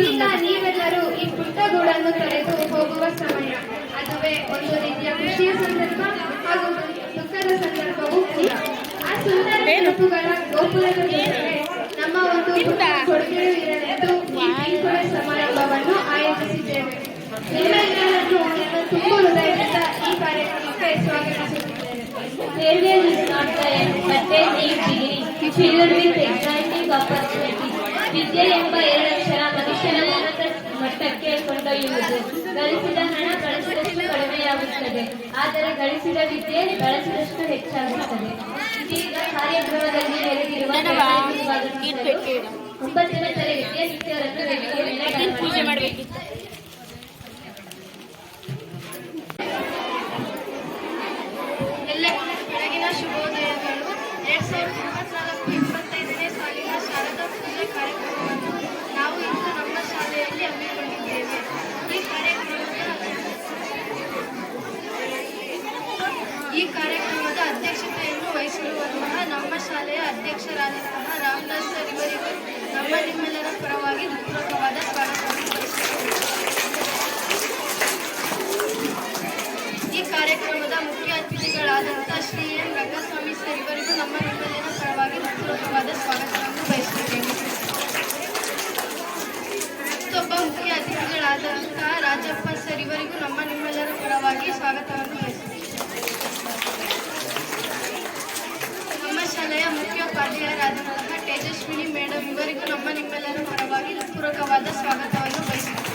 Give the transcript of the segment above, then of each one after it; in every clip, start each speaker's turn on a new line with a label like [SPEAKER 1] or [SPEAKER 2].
[SPEAKER 1] ಈಗ ನೀವೆಲ್ಲರೂ ಈ ಪುಟ್ಟ ಗೂಡನ್ನು ತೊರೆದು ಹೋಗುವ ಸಮಯ. ಅದುವೇ ಒಂದು ರೀತಿಯ ಖುಷಿಯ ಸಂದರ್ಭ ಹಾಗೂ ದುಃಖದ ಸಂದರ್ಭವೂ ಕೂಡ. ಆ ಸುಂದರ ನೆನಪುಗಳ ಗೋಪುರದ ಜೊತೆಗೆ ನಮ್ಮ ಒಂದು ಕೊಡುಗೆಯೂ ಇರಲೆಂದು ಈ ಬೀಳ್ಕೊಡ ಸಮಾರಂಭವನ್ನು ಆಯೋಜಿಸಿದ್ದೇವೆ. ನಿಮ್ಮೆಲ್ಲರನ್ನು ತುಂಬ ಹೃದಯದಿಂದ ಈ ಕಾರ್ಯಕ್ರಮಕ್ಕೆ ಸ್ವಾಗತಿಸುತ್ತಿದ್ದೇನೆ.
[SPEAKER 2] Failure is not the end, but a new beginning, filled with exciting opportunities. ವಿದ್ಯೆ ಎಂಬ ಎರಡಕ್ಷರ ಮನುಷ್ಯನ ಉನ್ನತ ಮಟ್ಟಕ್ಕೆ ಕೊಂಡೊಯ್ಯುವುದು. ಗಳಿಸಿದ ಹಣ ಬಳಸಿದಷ್ಟು ಕಡಿಮೆಯಾಗುತ್ತದೆ, ಆದರೆ ಗಳಿಸಿದ ವಿದ್ಯೆ ಬಳಸಿದಷ್ಟು ಹೆಚ್ಚಾಗುತ್ತದೆ. ಇದೀಗ ಕಾರ್ಯಕ್ರಮದಲ್ಲಿ ನೆಲೆದಿರುವ 9ನೇ ತರಗತಿಯ ಶಿಕ್ಷಕರನ್ನು ಪೂಜೆ ಮಾಡಬೇಕಿತ್ತು.
[SPEAKER 1] ಬೆಳಗಿನ ಶುಭೋದಯಗಳು. 2024-25ನೇ ಸಾಲಿನ ಶಾರದಾ ಪೂಜೆ ಕಾರ್ಯಕ್ರಮವನ್ನು ನಾವು ಇಂದು ನಮ್ಮ ಶಾಲೆಯಲ್ಲಿ ಹಮ್ಮಿಕೊಂಡಿದ್ದೇವೆ. ಈ ಕಾರ್ಯಕ್ರಮದ ಅಧ್ಯಕ್ಷತೆಯನ್ನು ವಹಿಸಿರುವಂತಹ ನಮ್ಮ ಶಾಲೆಯ ಅಧ್ಯಕ್ಷರಾದಂತಹ ರಾಮದಾಸ್ ಸರ್ ಇವರಿಗೂ ನಿಮ್ಮೆಲ್ಲರ ಪರವಾಗಿ ಪೂರ್ವಕವಾದ ಸ್ವಾಗತವನ್ನು ಬಯಸುತ್ತೇವೆ. ಈ ಕಾರ್ಯಕ್ರಮದ ಮುಖ್ಯ ಅತಿಥಿಗಳಾದಂತಹ ಶ್ರೀ ಎಂ ರಂಗಸ್ವಾಮಿ ಸರ್ ಇವರಿಗೂ ನಿಮ್ಮೆಲ್ಲರ ಪರವಾಗಿ ಪೂರ್ವಕವಾದ ಸ್ವಾಗತವನ್ನು ಬಯಸುತ್ತೇವೆ. ಮತ್ತೊಬ್ಬ ಮುಖ್ಯ ಅತಿಥಿಗಳಾದಂತಹ ರಾಜಪ್ಪ ಸರ್ ಇವರಿಗೂ ನಿಮ್ಮೆಲ್ಲರ ಪರವಾಗಿ ಸ್ವಾಗತವನ್ನು ಬಯಸುತ್ತೇವೆ. ನಮ್ಮ ಶಾಲೆಯ ಮುಖ್ಯೋಪಾಧ್ಯಾಯರಾದಂತಹ ತೇಜಸ್ವಿನಿ ಮೇಡಮ್ ಇವರಿಗೂ ನಿಮ್ಮೆಲ್ಲರ ಪರವಾಗಿ ಪೂರ್ವಕವಾದ ಸ್ವಾಗತವನ್ನು ಬಯಸುತ್ತೇವೆ.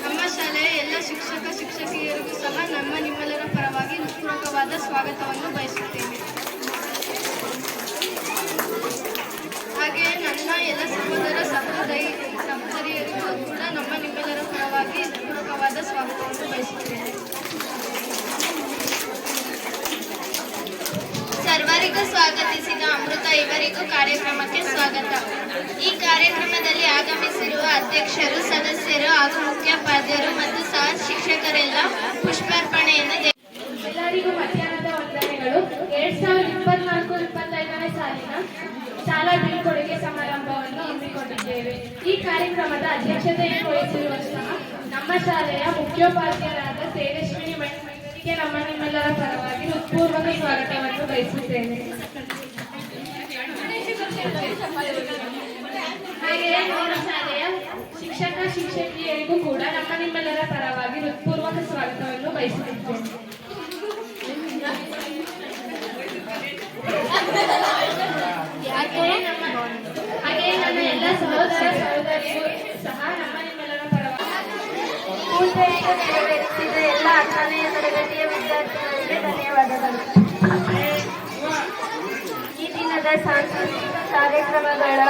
[SPEAKER 1] ನಮ್ಮ ಶಾಲೆಯ ಎಲ್ಲ ಶಿಕ್ಷಕ ಶಿಕ್ಷಕಿಯರಿಗೂ ಸಹ ನಿಮ್ಮೆಲ್ಲರ ಪರವಾಗಿ ಪೂರ್ವಕವಾದ ಸ್ವಾಗತವನ್ನು ಬಯಸುತ್ತೇವೆ. ಹಾಗೆಯೇ ನನ್ನ ಎಲ್ಲ ಸಹೋದರ ಸಹೋದರಿಯರಿಗೂ ಕೂಡ ನಿಮ್ಮೆಲ್ಲರ ಪರವಾಗಿ ಪೂರ್ವಕವಾದ ಸ್ವಾಗತವನ್ನು ಬಯಸುತ್ತೇನೆ. ಸರ್ವರಿಗೂ ಸ್ವಾಗತಿಸಿದ ಅಮೃತ ಇವರಿಗೂ ಕಾರ್ಯಕ್ರಮಕ್ಕೆ ಸ್ವಾಗತ. ಈ ಕಾರ್ಯಕ್ರಮದಲ್ಲಿ ಆಗಮಿಸಿರುವ ಅಧ್ಯಕ್ಷರು, ಸದಸ್ಯರು ಹಾಗೂ ಮುಖ್ಯೋಪಾಧ್ಯಾಯರು ಮತ್ತು ಸಹ ಶಿಕ್ಷಕರೆಲ್ಲ ಪುಷ್ಪಾರ್ಪಣೆಯನ್ನು ಎಲ್ಲರಿಗೂ ಮಧ್ಯಾಹ್ನದ ವಂದನೆಗಳು. 2024-25ನೇ ಸಾಲಿನ ಶಾಲಾ ಬೀಳ್ಕೊಡುಗೆ ಸಮಾರಂಭವನ್ನು ಹಮ್ಮಿಕೊಂಡಿದ್ದೇವೆ. ಈ ಕಾರ್ಯಕ್ರಮದ ಅಧ್ಯಕ್ಷತೆಯನ್ನು ವಹಿಸಿರುವಂತಹ ನಮ್ಮ ಶಾಲೆಯ ಮುಖ್ಯೋಪಾಧ್ಯಾಯರಾದ ತೇಜಸ್ವಿನಿ ಮೇಡಮ್ ಇವರಿಗೆ ನಿಮ್ಮೆಲ್ಲರ ಪರವಾಗಿ ಹೃತ್ಪೂರ್ವಕ ಸ್ವಾಗತವನ್ನು ಬಯಸುತ್ತೇನೆ. ಹಾಗೆಯೇ ನಮ್ಮ ಶಾಲೆಯ ಶಿಕ್ಷಕ ಶಿಕ್ಷಕಿಯರಿಗೂ ಕೂಡ ನಿಮ್ಮೆಲ್ಲರ ಪರವಾಗಿ ಹೃತ್ಪೂರ್ವಕ ಸ್ವಾಗತವನ್ನು ಬಯಸುತ್ತಿದ್ದೇನೆ. ಹಾಗೆಯೇ ನನ್ನ ಎಲ್ಲ ಸಹೋದರ ಸಹೋದರಿಗೂ ಸಹ ನಿಮ್ಮೆಲ್ಲರ ಪರವಾಗಿ ಪೂಜೆಯನ್ನು ನೆರವೇರಿಸಿದ ಎಲ್ಲ 10ನೇ ತರಗತಿಯ ವಿದ್ಯಾರ್ಥಿಗಳಿಗೆ ಧನ್ಯವಾದಗಳು. ಈ ದಿನದ ಸಾಂಸ್ಕೃತಿಕ ಕಾರ್ಯಕ್ರಮಗಳ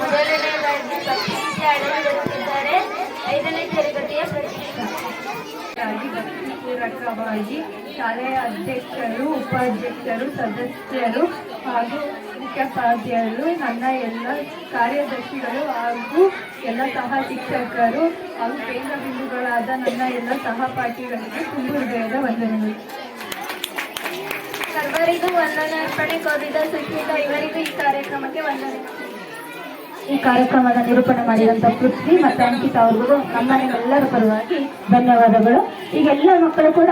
[SPEAKER 1] ಮೊದಲನೆಯದಾಗಿ ಭಕ್ತಿಗೀತೆ ಅಳವಡಿಸಿದ್ದಾರೆ 5ನೇ ತರಗತಿಯ ಪೂರಕವಾಗಿ ಶಾಲೆಯ ಅಧ್ಯಕ್ಷರು, ಉಪಾಧ್ಯಕ್ಷರು, ಸದಸ್ಯರು ಹಾಗೂ ಮುಖ್ಯೋಪಾಧ್ಯಾಯರು, ನನ್ನ ಎಲ್ಲ ಕಾರ್ಯದರ್ಶಿಗಳು ಹಾಗೂ ಎಲ್ಲ ಸಹ ಶಿಕ್ಷಕರು ಹಾಗೂ ಕೇಂದ್ರ ಬಿಂದುಗಳಾದ ನನ್ನ ಎಲ್ಲ ಸಹಪಾಠಿಗಳಿಗೆ ತುಂಬ ಹೃದಯದ ವಂದನೆಗಳು. ಸರ್ವರಿಗೂ ವಂದನೆ ಅರ್ಪಣೆ ಕೋರಿದ ಸುಶ್ಮಿತಾ ಇವರಿಗೂ ಈ ಕಾರ್ಯಕ್ರಮಕ್ಕೆ ವಂದನೆ. ಈ ಕಾರ್ಯಕ್ರಮದ ನಿರೂಪಣೆ ಮಾಡಿದಂಥ ಪೃಥ್ವಿ ಮತ್ತು ಅಂಕಿತಾ ಅವರಿಗೂ ನಿಮ್ಮೆಲ್ಲರ ಪರವಾಗಿ ಧನ್ಯವಾದಗಳು. ಈಗ ಎಲ್ಲ ಮಕ್ಕಳು ಕೂಡ